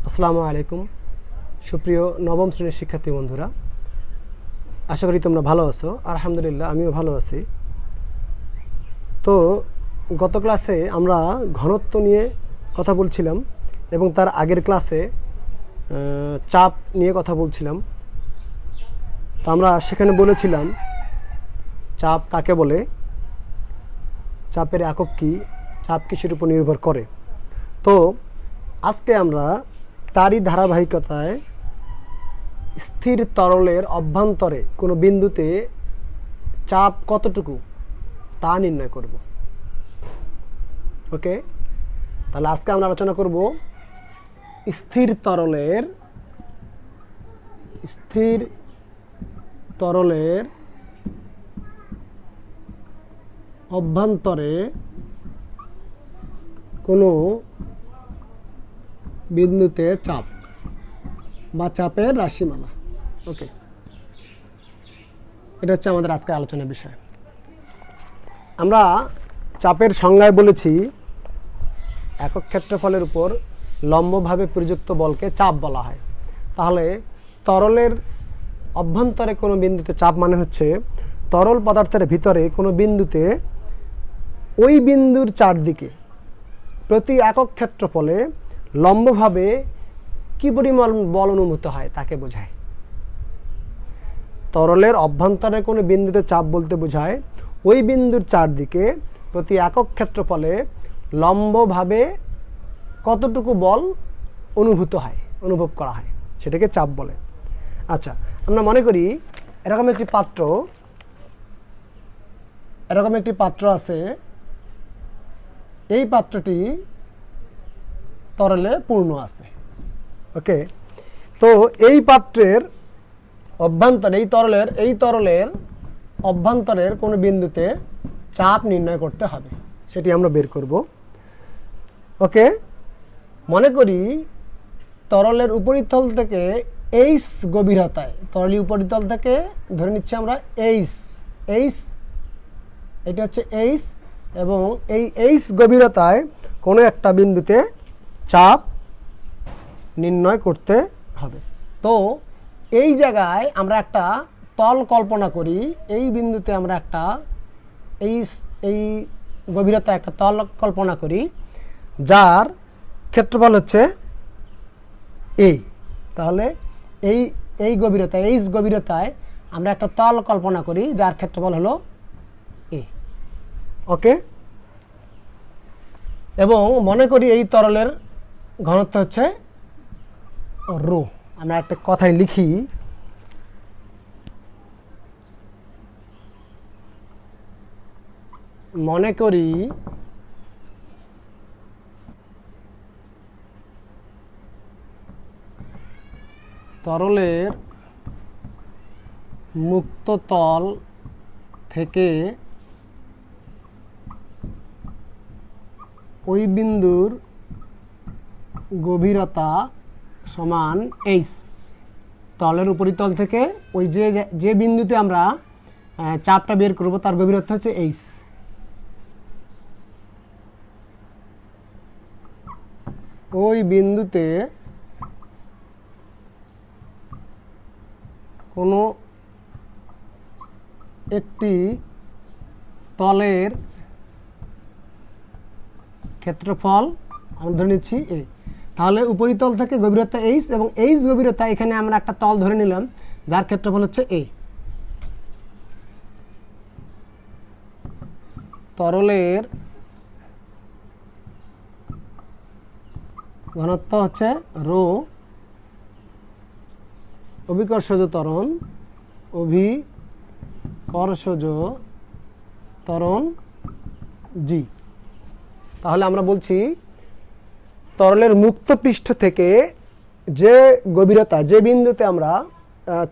আসসালামু আলাইকুম সুপ্রিয় নবম শ্রেণীর শিক্ষার্থী বন্ধুরা, আশা করি তোমরা ভালো আছো। আলহামদুলিল্লাহ আমিও ভালো আছি। তো গত ক্লাসে আমরা ঘনত্ব নিয়ে কথা বলছিলাম এবং তার আগের ক্লাসে চাপ নিয়ে কথা বলছিলাম। তো আমরা সেখানে বলেছিলাম চাপ কাকে বলে, চাপের একক কী, চাপ কিসের উপর নির্ভর করে। তো আজকে আমরা তারই ধারাবাহিকতায় স্থির তরলের অভ্যন্তরে কোনো বিন্দুতে চাপ কতটুকু তা নির্ণয় করব। ওকে, তাহলে আজকে আমরা আলোচনা করব স্থির তরলের অভ্যন্তরে কোনো বিন্দুতে চাপ বা চাপের রাশিমালা। ওকে, এটা হচ্ছে আমাদের আজকের আলোচনার বিষয়। আমরা চাপের সংজ্ঞায় বলেছি একক ক্ষেত্রফলের উপর লম্বভাবে প্রযুক্ত বলকে চাপ বলা হয়। তাহলে তরলের অভ্যন্তরে কোনো বিন্দুতে চাপ মানে হচ্ছে তরল পদার্থের ভিতরে কোনো বিন্দুতে ওই বিন্দুর চারদিকে প্রতি একক ক্ষেত্রফলে লম্বভাবে কী পরিমাণ বল অনুভূত হয় তাকে বোঝায়। তরলের অভ্যন্তরে কোনো বিন্দুতে চাপ বলতে বোঝায় ওই বিন্দুর চারদিকে প্রতি একক ক্ষেত্রফলে লম্বভাবে কতটুকু বল অনুভব করা হয় সেটাকে চাপ বলে। আচ্ছা, আমরা মনে করি এরকম একটি পাত্র আছে। এই পাত্রটি তরলে পূর্ণ আছে। ওকে, তো এই পাত্রের অভ্যন্তরে এই তরলের অভ্যন্তরের কোনো বিন্দুতে চাপ নির্ণয় করতে হবে, সেটি আমরা বের করব। ওকে, মনে করি তরলের উপরিতল থেকে এইচ গভীরতায়, তরলের উপরিতল থেকে ধরে নিচ্ছি আমরা এইচ, এটা হচ্ছে এইচ, এবং এই এইচ গভীরতায় কোনো একটা বিন্দুতে চাপ নির্ণয় করতে হবে। তো এই জায়গায় আমরা একটা তল কল্পনা করি। এই বিন্দুতে আমরা একটা এই গভীরতা একটা তল কল্পনা করি যার ক্ষেত্রফল হচ্ছে এ। তাহলে এই গভীরতায় এইচ গভীরতায় আমরা একটা তল কল্পনা করি যার ক্ষেত্রফল হলো এ। ওকে, এবং মনে করি এই তরলের ঘনত্ব হচ্ছে রো। আমরা একটা কথায় লিখি, মনে করি তরলের মুক্ত তল থেকে ওই বিন্দুর গভীরতা সমান এইচ। তলের উপরিতল থেকে ওই যে বিন্দুতে আমরা চাপটা বের করব তার গভীরতা হচ্ছে এইচ। ওই বিন্দুতে কোনো একটি তলের ক্ষেত্রফল আমরা ধরে নিচ্ছি এ। তাহলে উপরিতল থেকে গভীরতা এইচ, এবং এইচ গভীরতা এখানে আমরা একটা তল ধরে নিলাম যার ক্ষেত্রফল হচ্ছে এ। তরলের ঘনত্ব হচ্ছে রো, অভিকর্ষজ ত্বরণ জি। তাহলে আমরা বলছি তরলের মুক্ত পৃষ্ঠ থেকে যে গভীরতা, যে বিন্দুতে আমরা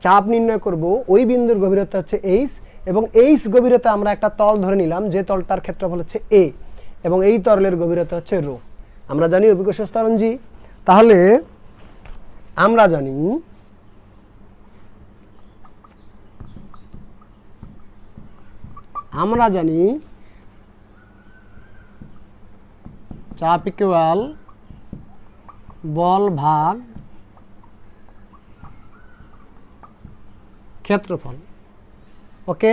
চাপ নির্ণয় করব ওই বিন্দুর গভীরতা হচ্ছে এইচ, এবং এইচ গভীরতা আমরা একটা তল ধরে নিলাম যে তলটার ক্ষেত্রফল হচ্ছে এ, এবং এই তরলের গভীরতা হচ্ছে রো। আমরা জানি অভিকর্ষজ ত্বরণ জি। তাহলে আমরা জানি চাপ ইকুয়াল বল ভাগ ক্ষেত্রফল। ওকে,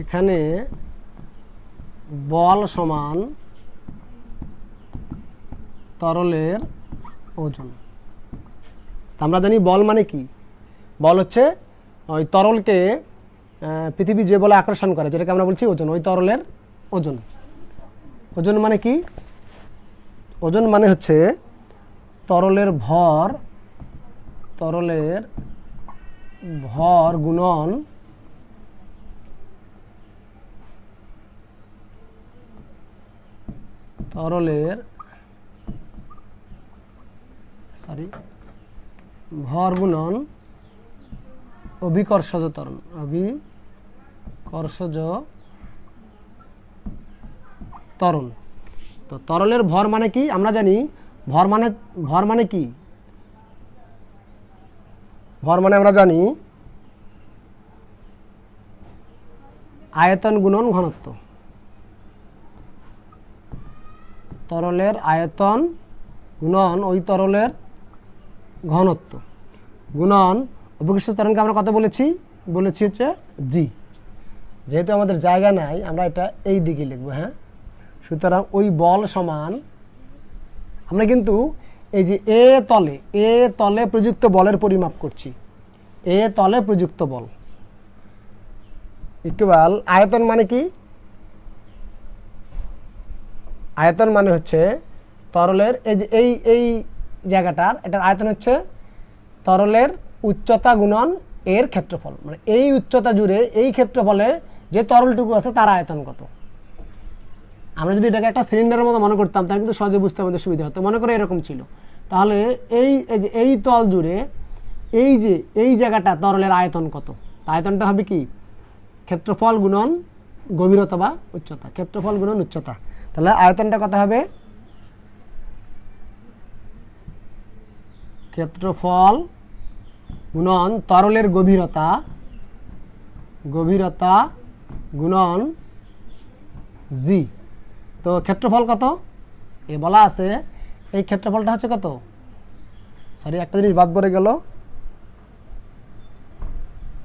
এখানে বল সমান তরলের ওজন। আমরা জানি বল মানে কি, বল হচ্ছে ওই তরলকে পৃথিবী যে বলে আকর্ষণ করে, যেটাকে আমরা বলছি ওজন, ওই তরলের ওজন। ওজন মানে কি? ওজন মানে হচ্ছে তরলের ভর, তরলের ভর গুণন তরলের ভর গুণন অভিকর্ষজ ত্বরণ, অভিকর্ষজ ত্বরণ। তো তরলের ভর মানে কি? আমরা জানি ভর মানে কি? ভর মানে আমরা জানি আয়তন গুণন ঘনত্ব। তরলের আয়তন গুণন ওই তরলের ঘনত্ব গুণন অভিকর্ষজ ত্বরণকে আমরা কত বলেছি? বলেছি হচ্ছে জি। যেহেতু আমাদের জায়গা নাই, আমরা এটা এই দিকে লিখবো। হ্যাঁ, সুতরাং ওই বল সমান, আমরা কিন্তু এই যে এ তলে প্রযুক্ত বলের পরিমাপ করছি, এ তলে প্রযুক্ত বল ইকুয়াল আয়তন মানে কি? আয়তন মানে হচ্ছে তরলের এই যে এই জায়গাটার, এটার আয়তন হচ্ছে তরলের উচ্চতা গুণন এর ক্ষেত্রফল। মানে এই উচ্চতা জুড়ে এই ক্ষেত্রফলে যে তরলটুকু আছে তার আয়তন কত। আমরা যদি এটাকে একটা সিলিন্ডারের মতো মনে করতাম, তাহলে কিন্তু সহজে বুঝতে আমাদের সুবিধা হতো। মনে করে এরকম ছিল, তাহলে এই তল জুড়ে এই জায়গাটা তরলের আয়তন কত? আয়তনটা হবে কি? ক্ষেত্রফল গুণন গভীরতা বা উচ্চতা, ক্ষেত্রফল গুণন উচ্চতা। তাহলে আয়তনটা কত হবে? ক্ষেত্রফল গুণন তরলের গভীরতা গুণন জি। তো ক্ষেত্রফল কত? এ বলা আছে এই ক্ষেত্রফলটা হচ্ছে কত? একটা জিনিস বাদ পড়ে গেল,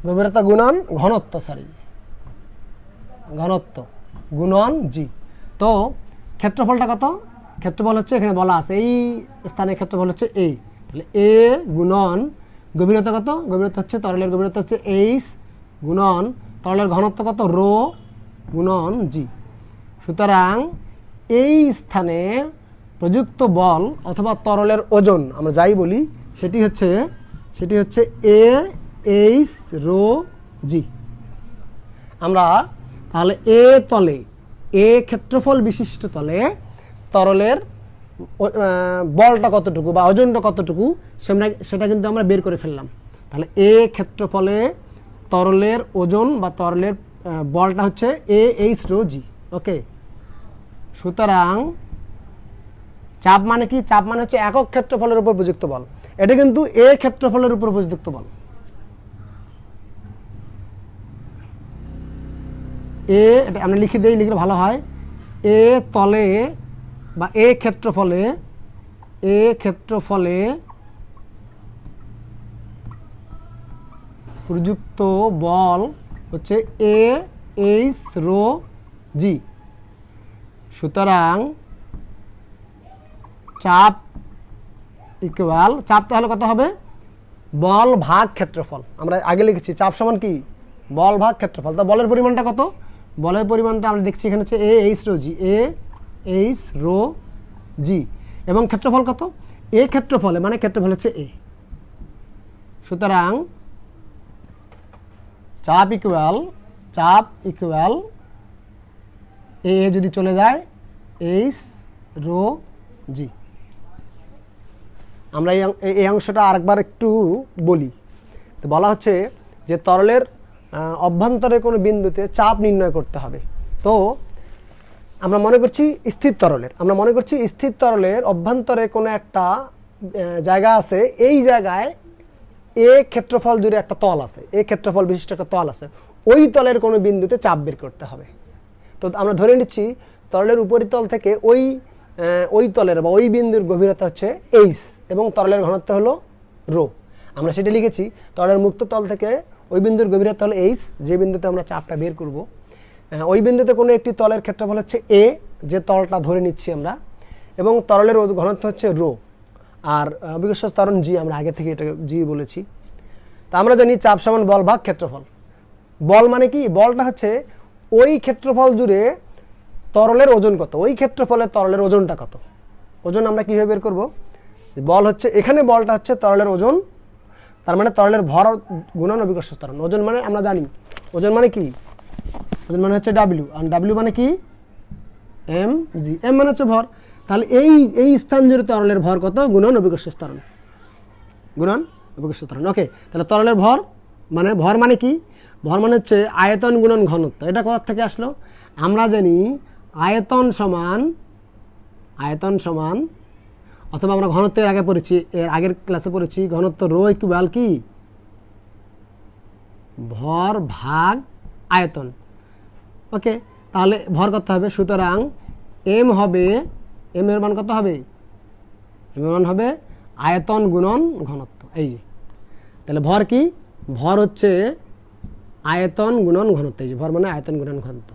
গভীরতা গুণন ঘনত্ব, ঘনত্ব গুণন জি। তো ক্ষেত্রফলটা কত? ক্ষেত্রফল হচ্ছে এখানে বলা আছে এই স্থানে ক্ষেত্রফল হচ্ছে এ। তাহলে এ গুণন গভীরতা কত? গভীরতা হচ্ছে তরলের গভীরতা হচ্ছে এইচ গুণন তরলের ঘনত্ব কত? রো গুণন জি। সুতরাং এই স্থানে প্রযুক্ত বল অথবা তরলের ওজন আমরা যাই বলি, সেটি হচ্ছে এ এইচ রো জি। আমরা তাহলে এ তলে, এ ক্ষেত্রফল বিশিষ্ট তলে তরলের বলটা কতটুকু বা ওজনটা কতটুকু সেটা কিন্তু আমরা বের করে ফেললাম। তাহলে এ ক্ষেত্রফলে তরলের ওজন বা তরলের বলটা হচ্ছে এ এইচ রো জি। ওকে, সুতরাং চাপ মানে কি? চাপ মানে হচ্ছে একক ক্ষেত্রফলের উপর প্রযুক্ত বল। এটা কিন্তু এ ক্ষেত্রফলের উপর প্রযুক্ত বল। এটা আমরা লিখলে ভালো হয়। এ তলে বা এ ক্ষেত্রফলে প্রযুক্ত বল হচ্ছে এ এইচ রো জি। সুতরাং চাপ ইকুয়াল, চাপ তাহলে কত হবে? বল ভাগ ক্ষেত্রফল। আমরা আগে লিখেছি চাপ সমান কি? বল ভাগ ক্ষেত্রফল। তো বলের পরিমাণটা কত? বলের পরিমাণটা আমরা দেখছি এখানে হচ্ছে A H rho G, A H rho G. এবং ক্ষেত্রফল কত? এ ক্ষেত্রফলে মানে ক্ষেত্রফল হচ্ছে এ। সুতরাং চাপ ইকুয়াল এ যদি চলে যায় এইচ রো জি। আমরা এই অংশটা আরেকবার একটু বলি। তো বলা হচ্ছে যে তরলের অভ্যন্তরে কোনো বিন্দুতে চাপ নির্ণয় করতে হবে। তো আমরা মনে করছি স্থির তরলের অভ্যন্তরে কোনো একটা জায়গা আছে, এই জায়গায় এ ক্ষেত্রফল জুড়ে একটা তল আছে, এ ক্ষেত্রফল বিশিষ্ট একটা তল আছে, ওই তলের কোনো বিন্দুতে চাপ বের করতে হবে। তো আমরা ধরে নিচ্ছি তরলের উপরিতল থেকে ওই তলের বা ওই বিন্দুর গভীরতা হচ্ছে এইচ এবং তরলের ঘনত্ব হলো রো। আমরা সেটা লিখেছি, তরলের মুক্ত তল থেকে ওই বিন্দুর গভীরতা হলো এইচ, যে বিন্দুতে আমরা চাপটা বের করব। ওই বিন্দুতে কোনো একটি তলের ক্ষেত্রফল হচ্ছে এ, যে তলটা ধরে নিচ্ছি আমরা, এবং তরলের ঘনত্ব হচ্ছে রো। আর অভিকর্ষজ ত্বরণ জি, আমরা আগে থেকে এটা জি বলেছি। তা আমরা জানি চাপ সমান বল ভাগ ক্ষেত্রফল। বল মানে কি? বলটা হচ্ছে ওই ক্ষেত্রফল জুড়ে তরলের ওজন কত, ওই ক্ষেত্রফলে তরলের ওজনটা কত। ওজন আমরা কীভাবে বের করব? বল হচ্ছে, এখানে বলটা হচ্ছে তরলের ওজন, তার মানে তরলের ভর গুণন অভিকর্ষজ ত্বরণ। ওজন মানে আমরা জানি, ওজন মানে কি? ওজন মানে হচ্ছে ডাব্লিউ, আর ডাব্লিউ মানে কি? M G. এম মানে হচ্ছে ভর। তাহলে এই স্থান জুড়ে তরলের ভর কত? গুণন অভিকর্ষজ ত্বরণ, গুণন অভিকর্ষজ ত্বরণ। ওকে, তাহলে তরলের ভর মানে কি? ভর মানে হচ্ছে আয়তন গুণন ঘনত্ব। এটা কোথা থেকে আসলো? আমরা জানি আয়তন সমান, অথবা আমরা ঘনত্বের আগে পড়েছি, এর আগের ক্লাসে পড়েছি, ঘনত্ব রো ইকুয়াল কি? ভর ভাগ আয়তন। ওকে, তাহলে ভর কত হবে? সুতরাং এম এর মান কত হবে? এম এর মান হবে আয়তন গুণন ঘনত্ব। এই যে, তাহলে ভর কি? ভর হচ্ছে আয়তন গুণন ঘনত্ব। এই যে ভর মানে আয়তন গুণন ঘনত্ব,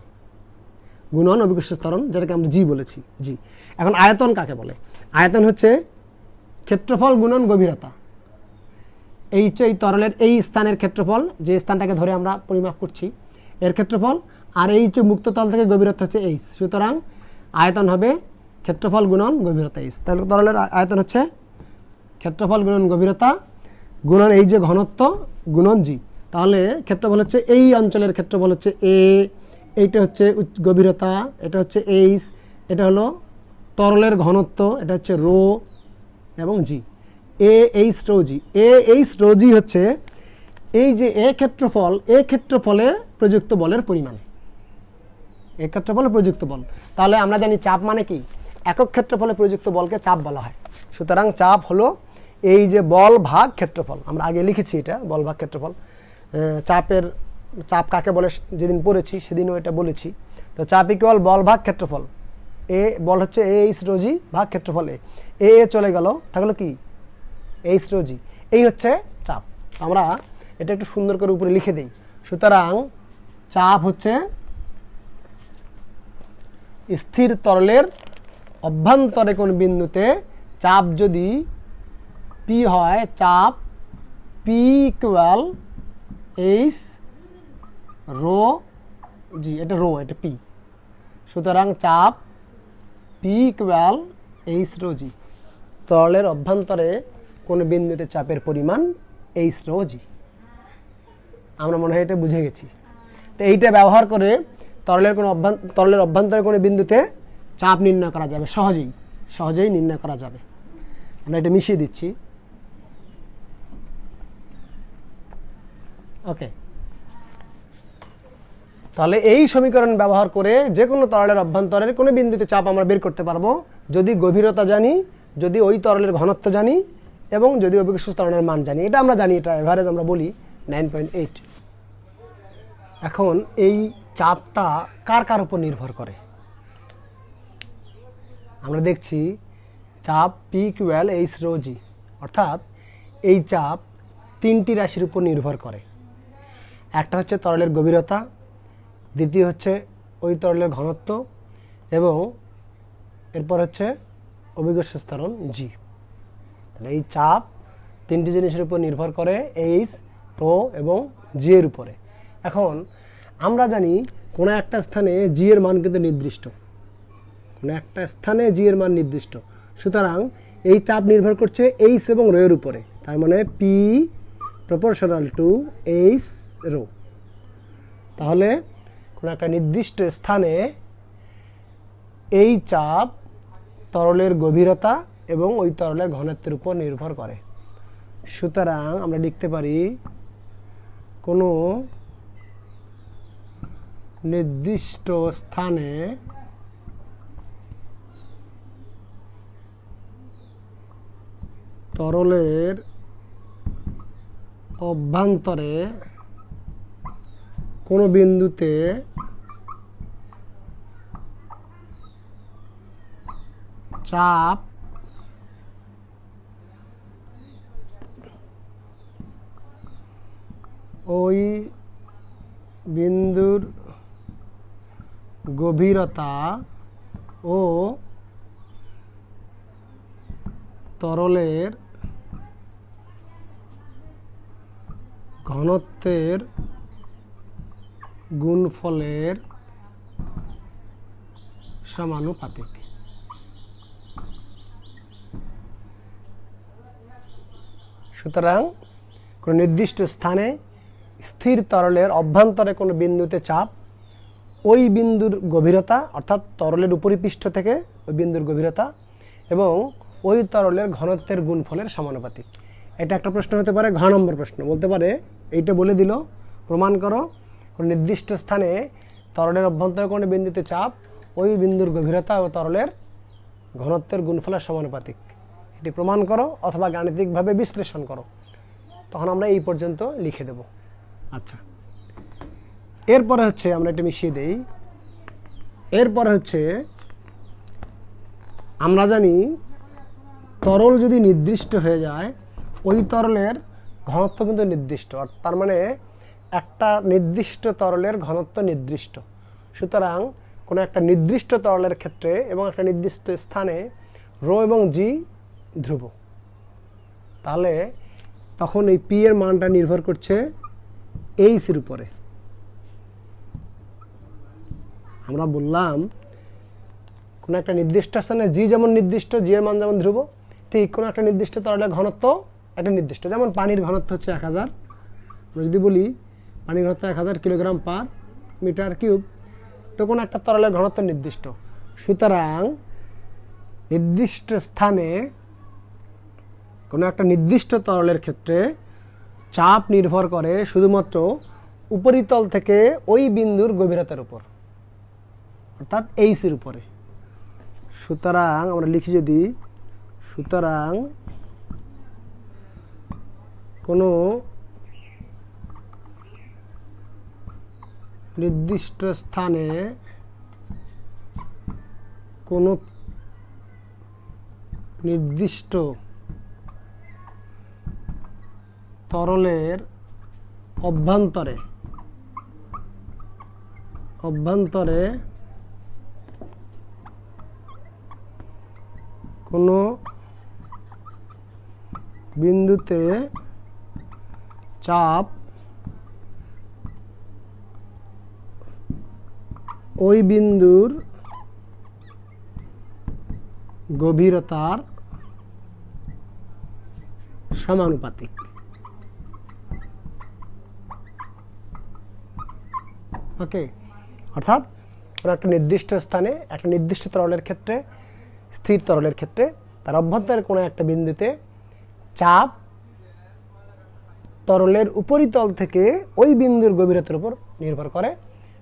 গুণন অভিকর্ষজ ত্বরণ, যেটাকে আমরা জি বলেছি। জি। এখন আয়তন কাকে বলে? আয়তন হচ্ছে ক্ষেত্রফল গুণন গভীরতা। এই তরলের এই স্থানের ক্ষেত্রফল, যে স্থানটাকে ধরে আমরা পরিমাপ করছি, এর ক্ষেত্রফল, আর এই মুক্ত তল থেকে গভীরতা হচ্ছে এইচ। সুতরাং আয়তন হবে ক্ষেত্রফল গুণন গভীরতা এইচ। তাহলে তরলের আয়তন হচ্ছে ক্ষেত্রফল গুণন গভীরতা গুণন এই যে ঘনত্ব গুণন জি। তাহলে ক্ষেত্রফল হচ্ছে, এই অঞ্চলের ক্ষেত্রফল হচ্ছে এ, এইটা হচ্ছে গভীরতা, এটা হচ্ছে এইচ, এটা হলো তরলের ঘনত্ব, এটা হচ্ছে রো এবং G. A H rho G. A H rho G হচ্ছে এই যে ক্ষেত্রফলে প্রযুক্ত বলের পরিমাণ, ক্ষেত্রফলে প্রযুক্ত বল। তাহলে আমরা জানি চাপ মানে কি? একক ক্ষেত্রফলে প্রযুক্ত বলকে চাপ বলা হয়। সুতরাং চাপ হলো এই যে বল ভাগ ক্ষেত্রফল। আমরা আগে লিখেছি এটা, বল ভাগ ক্ষেত্রফল। চাপ কাকে বলে যেদিন পড়েছি সেদিনও এটা বলেছি। তো চাপ ইকুয়াল বল ভাগ ক্ষেত্রফল। বল হচ্ছে এইচ রো জি ভাগ ক্ষেত্রফল এ চলে গেল, থাকলো কি? এইচ রো জি। এই হচ্ছে চাপ। আমরা এটা একটু সুন্দর করে উপরে লিখে দেই। সুতরাং চাপ হচ্ছে স্থির তরলের অভ্যন্তরে কোন বিন্দুতে চাপ যদি পি হয়, চাপ পি ইকুয়াল এইচ রো জি। এটা রো, এটা পি। সুতরাং চাপ পি ইকুয়াল এইচ রো জি। তরলের অভ্যন্তরে কোন বিন্দুতে চাপের পরিমাণ এইচ রো জি। আমরা মনে হয় এটা বুঝে গেছি। তো এইটা ব্যবহার করে তরলের অভ্যন্তরে কোনো বিন্দুতে চাপ নির্ণয় করা যাবে সহজেই নির্ণয় করা যাবে। আমরা এটা মিশিয়ে দিচ্ছি। ওকে, তাহলে এই সমীকরণ ব্যবহার করে যে কোনো তরলের অভ্যন্তরের কোনো বিন্দুতে চাপ আমরা বের করতে পারবো, যদি গভীরতা জানি, যদি ওই তরলের ঘনত্ব জানি, এবং যদি অভিকর্ষজ ত্বরণের মান জানি। এটা আমরা জানি, এটা এভারেজ আমরা বলি 9.8। এখন এই চাপটা কার উপর নির্ভর করে? আমরা দেখছি চাপ পি ইকুয়াল এইচ রো জি, অর্থাৎ এই চাপ তিনটি রাশির উপর নির্ভর করে। একটা হচ্ছে তরলের গভীরতা, দ্বিতীয় হচ্ছে ওই তরলের ঘনত্ব, এবং এরপর হচ্ছে অভিকর্ষজ ত্বরণ জি। তাহলে এই চাপ তিনটি জিনিসের উপর নির্ভর করে, এইচ, রো এবং জি এর উপরে। এখন আমরা জানি কোনো একটা স্থানে জি এর মান কিন্তু নির্দিষ্ট, সুতরাং এই চাপ নির্ভর করছে এইচ এবং রো এর উপরে। তার মানে P proportional to H rho. তাহলে কোনো একটা নির্দিষ্ট স্থানে এই চাপ তরলের গভীরতা এবং ওই তরলের ঘনত্বের উপর নির্ভর করে। সুতরাং আমরা লিখতে পারি কোনো নির্দিষ্ট স্থানে তরলের অভ্যন্তরে কোনো বিন্দুতে চাপ ওই বিন্দুর গভীরতা ও তরলের ঘনত্বের গুণফলের সমানুপাতিক। সুতরাং কোনো নির্দিষ্ট স্থানে স্থির তরলের অভ্যন্তরে কোনো বিন্দুতে চাপ ওই বিন্দুর গভীরতা অর্থাৎ তরলের উপরিপৃষ্ঠ থেকে ওই বিন্দুর গভীরতা এবং ওই তরলের ঘনত্বের গুণফলের সমানুপাতিক। এটা একটা প্রশ্ন হতে পারে, ঘ নম্বর প্রশ্ন বলতে পারে এইটা বলে দিল প্রমাণ করো কোনো নির্দিষ্ট স্থানে তরলের অভ্যন্তরে কোনো বিন্দুতে চাপ ওই বিন্দুর গভীরতা ও তরলের ঘনত্বের গুণফলের সমানুপাতিক। এটি প্রমাণ করো অথবা গাণিতিকভাবে বিশ্লেষণ করো। তখন আমরা এই পর্যন্ত লিখে দেব। আচ্ছা, এরপরে হচ্ছে আমরা এটা মিশিয়ে দেই। এরপরে হচ্ছে আমরা জানি তরল যদি নির্দিষ্ট হয়ে যায় ওই তরলের ঘনত্ব কিন্তু নির্দিষ্ট, তার মানে একটা নির্দিষ্ট তরলের ঘনত্ব নির্দিষ্ট। সুতরাং কোনো একটা নির্দিষ্ট তরলের ক্ষেত্রে এবং একটা নির্দিষ্ট স্থানে রো এবং জি ধ্রুব। তাহলে তখন এই পি এর মানটা নির্ভর করছে এইচ এর উপরে। আমরা বললাম কোনো একটা নির্দিষ্ট স্থানে জি যেমন নির্দিষ্ট, জি এর মান যেমন ধ্রুব, ঠিক কোনো একটা নির্দিষ্ট তরলের ঘনত্ব একটা নির্দিষ্ট। যেমন পানির ঘনত্ব হচ্ছে 1000, আমরা যদি বলি পানির ঘনত্ব 1000 কিলোগ্রাম পার মিটার কিউব, তো কোনো একটা তরলের ঘনত্ব নির্দিষ্ট। সুতরাং নির্দিষ্ট স্থানে কোনো একটা নির্দিষ্ট তরলের ক্ষেত্রে চাপ নির্ভর করে শুধুমাত্র উপরিতল থেকে ওই বিন্দুর গভীরতার উপর, অর্থাৎ এইচ এর উপরে। সুতরাং আমরা লিখি যদি, সুতরাং কোনো নির্দিষ্ট স্থানে কোনো নির্দিষ্ট তরলের অভ্যন্তরে কোনো বিন্দুতে চাপ ওই বিন্দুর গভীরতার সমানুপাতিক। ওকে, অর্থাৎ কোনো একটা নির্দিষ্ট স্থানে একটা নির্দিষ্ট তরলের ক্ষেত্রে, স্থির তরলের ক্ষেত্রে তার অভ্যন্তরে কোনো একটা বিন্দুতে চাপ তরলের উপরিতল থেকে ওই বিন্দুর গভীরতার উপর নির্ভর করে,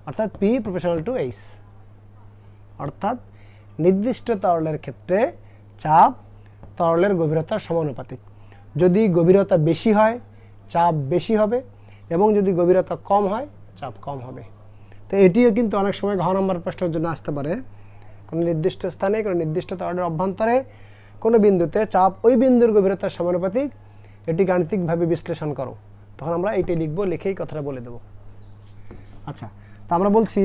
অর্থাৎ পি প্রপোর্শনাল টু এইচ। অর্থাৎ নির্দিষ্ট তরলের ক্ষেত্রে চাপ তরলের গভীরতার সমানুপাতিক। যদি গভীরতা বেশি হয় চাপ বেশি হবে, এবং যদি গভীরতা কম হয় চাপ কম হবে। তো এটিও কিন্তু অনেক সময় ঘ নম্বর প্রশ্নের জন্য আসতে পারে। কোনো নির্দিষ্ট স্থানে কোনো নির্দিষ্ট তরলের অভ্যন্তরে কোনো বিন্দুতে চাপ ওই বিন্দুর গভীরতার সমানুপাতিক, এটি গাণিতিকভাবে বিশ্লেষণ করো। তখন আমরা এইটাই লিখব, লিখেই কথাটা বলে দেব। আচ্ছা, তা আমরা বলছি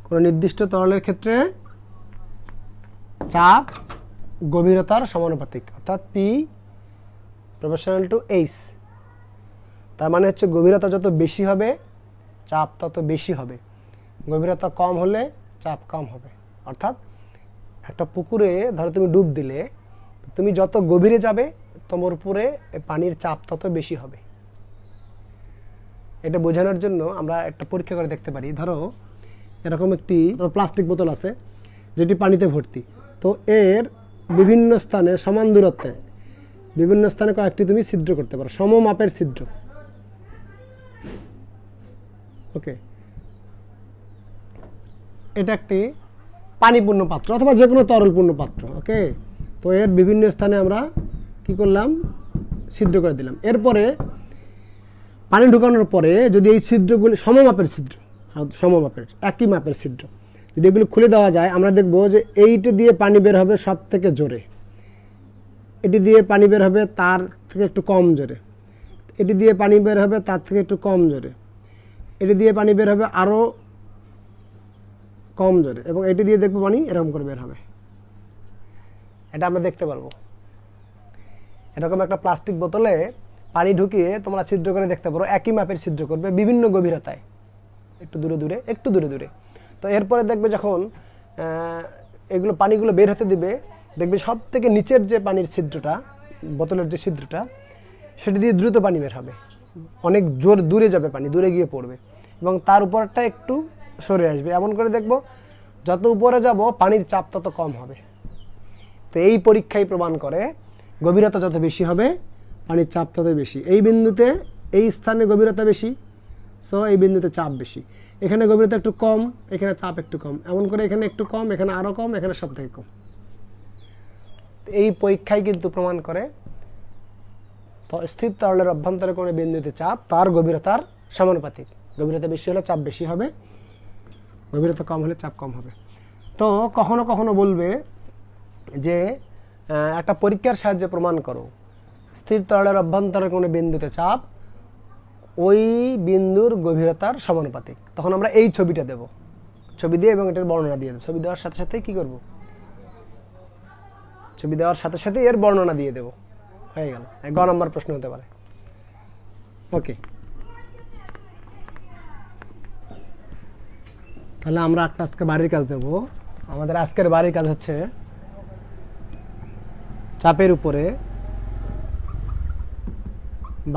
কোনো নির্দিষ্ট তরলের ক্ষেত্রে চাপ গভীরতার সমানুপাতিক, অর্থাৎ পি প্রপোর্শনাল টু এইচ। তার মানে হচ্ছে গভীরতা যত বেশি হবে চাপ তত বেশি হবে, গভীরতা কম হলে চাপ কম হবে। অর্থাৎ একটা পুকুরে ধরো তুমি ডুব দিলে, তুমি যত গভীরে যাবে তোমার উপরে পানির চাপ তত বেশি হবে। এটা বোঝানোর জন্য আমরা একটা পরীক্ষা করে দেখতে পারি। ধরো এরকম একটি প্লাস্টিক বোতল আছে যেটি পানিতে ভর্তি, তো এর বিভিন্ন স্থানে সমান দূরত্বে বিভিন্ন স্থানে কয়েকটি তুমি ছিদ্র করতে পারো, সমমাপের ছিদ্র। ওকে, এটা একটি পানিপূর্ণ পাত্র অথবা যে কোনো তরলপূর্ণ পাত্র। ওকে, তো এর বিভিন্ন স্থানে আমরা কি করলাম, ছিদ্র করে দিলাম। এরপরে পানি ঢুকানোর পরে যদি এই ছিদ্রগুলি সমমাপের ছিদ্র, সমমাপের একই মাপের ছিদ্র, যদি এগুলো খুলে দেওয়া যায় আমরা দেখব যে এইটা দিয়ে পানি বের হবে সব থেকে জোরে, এটি দিয়ে পানি বের হবে তার থেকে একটু কম জোরে, এটি দিয়ে পানি বের হবে তার থেকে একটু কম জোরে, এটি দিয়ে পানি বের হবে আরও কম জোরে, এবং এটি দিয়ে দেখবো পানি এরকম করে বের হবে। এটা আমরা দেখতে পারবো। এরকম একটা প্লাস্টিক বোতলে পানি ঢুকিয়ে তোমরা ছিদ্র করে দেখতে পারো, একই মাপের ছিদ্র করবে বিভিন্ন গভীরতায়, একটু দূরে দূরে একটু দূরে দূরে। তো এরপরে দেখবে যখন এগুলো পানিগুলো বের হতে দিবে, দেখবে সব থেকে নিচের যে পানির ছিদ্রটা, বোতলের যে ছিদ্রটা, সেটা দিয়ে দ্রুত পানি বের হবে, অনেক জোর দূরে যাবে পানি, দূরে গিয়ে পড়বে, এবং তার উপরটা একটু সরে আসবে। এমন করে দেখব যত উপরে যাব পানির চাপ তত কম হবে। তো এই পরীক্ষায় প্রমাণ করে গভীরতা যত বেশি হবে পানির চাপ তত বেশি। এই বিন্দুতে এই স্থানে গভীরতা বেশি, সো এই বিন্দুতে চাপ বেশি। এখানে গভীরতা একটু কম, এখানে চাপ একটু কম, এমন করে এখানে একটু কম, এখানে আরও কম, এখানে সব থেকে কম। এই পরীক্ষায় কিন্তু প্রমাণ করে স্থির তরলের অভ্যন্তরে কোনো বিন্দুতে চাপ তার গভীরতার সমানুপাতিক। গভীরতা বেশি হলে চাপ বেশি হবে, গভীরতা কম হলে চাপ কম হবে। তো কখনো কখনো বলবে যে একটা পরীক্ষার সাহায্যে প্রমাণ করো স্থির তরলের অভ্যন্তরে কোনো বিন্দুতে চাপ ওই বিন্দুর গভীরতার সমানুপাতিক। তখন আমরা এই ছবিটা দেব, ছবি দিয়ে এবং এটার বর্ণনা দিয়ে দেবো। ছবি দেওয়ার সাথে সাথে কি করব, ছবি দেওয়ার সাথে সাথে এর বর্ণনা দিয়ে দেব, হয়ে গেল। 1 নম্বর প্রশ্ন হতে পারে। ওকে, তাহলে আমরা একটা আজকে বাড়ির কাজ দেব। আমাদের আজকের বাড়ির কাজ হচ্ছে চাপের উপরে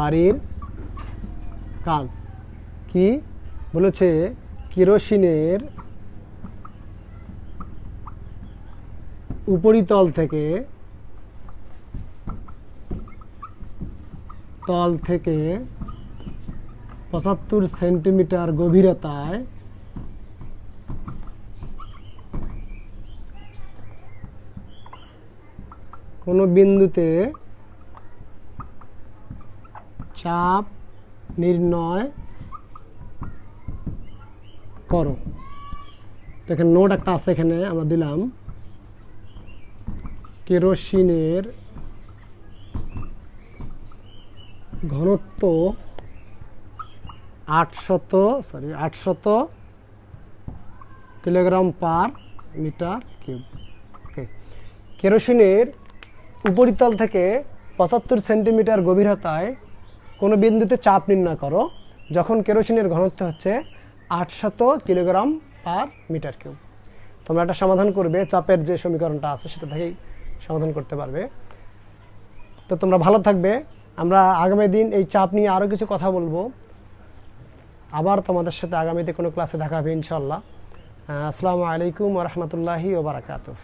বাড়ির কাজ। কি বলেছে? কেরোসিনের উপরিতল থেকে তল থেকে 75 সেন্টিমিটার গভীরতায় কোনো বিন্দুতে চাপ নির্ণয় করো। তো এখানে নোট একটা আছে, এখানে আমরা দিলাম কেরোসিনের ঘনত্ব 800 কিলোগ্রাম পার মিটার কিউব। ওকে, কেরোসিনের উপরিতল থেকে 75 সেন্টিমিটার গভীরতায় কোনো বিন্দুতে চাপ নির্ণয় করো যখন কেরোসিনের ঘনত্ব হচ্ছে 800 কিলোগ্রাম পার মিটার কিউব। তোমরা একটা সমাধান করবে, চাপের যে সমীকরণটা আছে সেটা থেকেই সমাধান করতে পারবে। তো তোমরা ভালো থাকবে। আমরা আগামী দিন এই চাপ নিয়ে আরও কিছু কথা বলবো। আবার তোমাদের সাথে আগামীতে কোনো ক্লাসে দেখা হবে ইনশাল্লাহ। আসসালামু আলাইকুম ওয়া রাহমাতুল্লাহি ওয়া বারাকাতুহু।